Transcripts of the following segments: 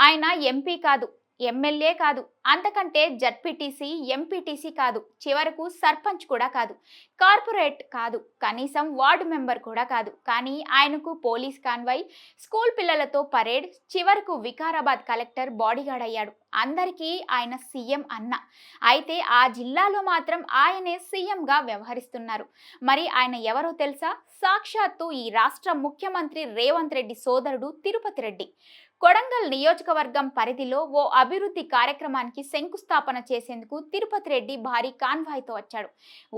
ఆయన ఎంపీ కాదు, ఎమ్మెల్యే కాదు, అంతకంటే జడ్పీటీసీ, ఎంపీటీసీ కాదు, చివరకు సర్పంచ్ కూడా కాదు, కార్పొరేట్ కాదు, కనీసం వార్డు మెంబర్ కూడా కాదు. కానీ ఆయనకు పోలీస్ కాన్వాయ్, స్కూల్ పిల్లలతో పరేడ్, చివరకు వికారాబాద్ కలెక్టర్ బాడీగార్డ్ అయ్యాడు. అందరికీ ఆయన సీఎం అన్న. అయితే ఆ జిల్లాలో మాత్రం ఆయనే సీఎంగా వ్యవహరిస్తున్నారు. మరి ఆయన ఎవరో తెలుసా? సాక్షాత్తు ఈ రాష్ట్ర ముఖ్యమంత్రి రేవంత్ రెడ్డి సోదరుడు తిరుపతి రెడ్డి. కొడంగల్ నియోజకవర్గం పరిధిలో ఓ అభివృద్ధి కార్యక్రమానికి శంకుస్థాపన చేసేందుకు తిరుపతి రెడ్డి భారీ కాన్వాయ్తో వచ్చాడు.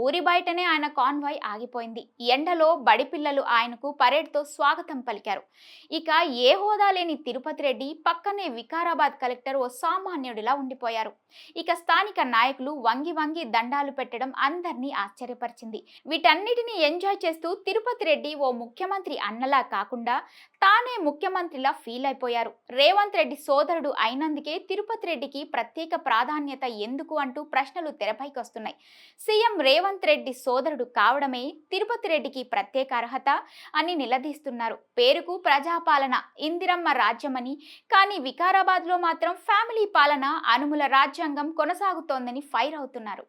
ఊరి బయటనే ఆయన కాన్వాయ్ ఆగిపోయింది. ఎండలో బడి పిల్లలు ఆయనకు పరేడ్తో స్వాగతం పలికారు. ఇక ఏ హోదా లేని తిరుపతి రెడ్డి పక్కనే వికారాబాద్ కలెక్టర్ ఓ సామాన్యుడిలా ఉండిపోయారు. ఇక స్థానిక నాయకులు వంగి వంగి దండాలు పెట్టడం అందరినీ ఆశ్చర్యపరిచింది. వీటన్నిటిని ఎంజాయ్ చేస్తూ తిరుపతి రెడ్డి ఓ ముఖ్యమంత్రి అన్నలా కాకుండా తానే ముఖ్యమంత్రిలా ఫీల్ అయిపోయారు. రేవంత్ రెడ్డి సోదరుడు అయినందుకే తిరుపతి రెడ్డికి ప్రత్యేక ప్రాధాన్యత ఎందుకు అంటూ ప్రశ్నలు తెరపైకి వస్తున్నాయి. సీఎం రేవంత్ రెడ్డి సోదరుడు కావడమే తిరుపతి రెడ్డికి ప్రత్యేక అర్హత అని నిలదీస్తున్నారు. పేరుకు ప్రజాపాలన, ఇందిరమ్మ రాజ్యమని, కానీ వికారాబాద్లో మాత్రం ఫ్యామిలీ పాలన, అనుముల రాజ్యాంగం కొనసాగుతోందని ఫైర్ అవుతున్నారు.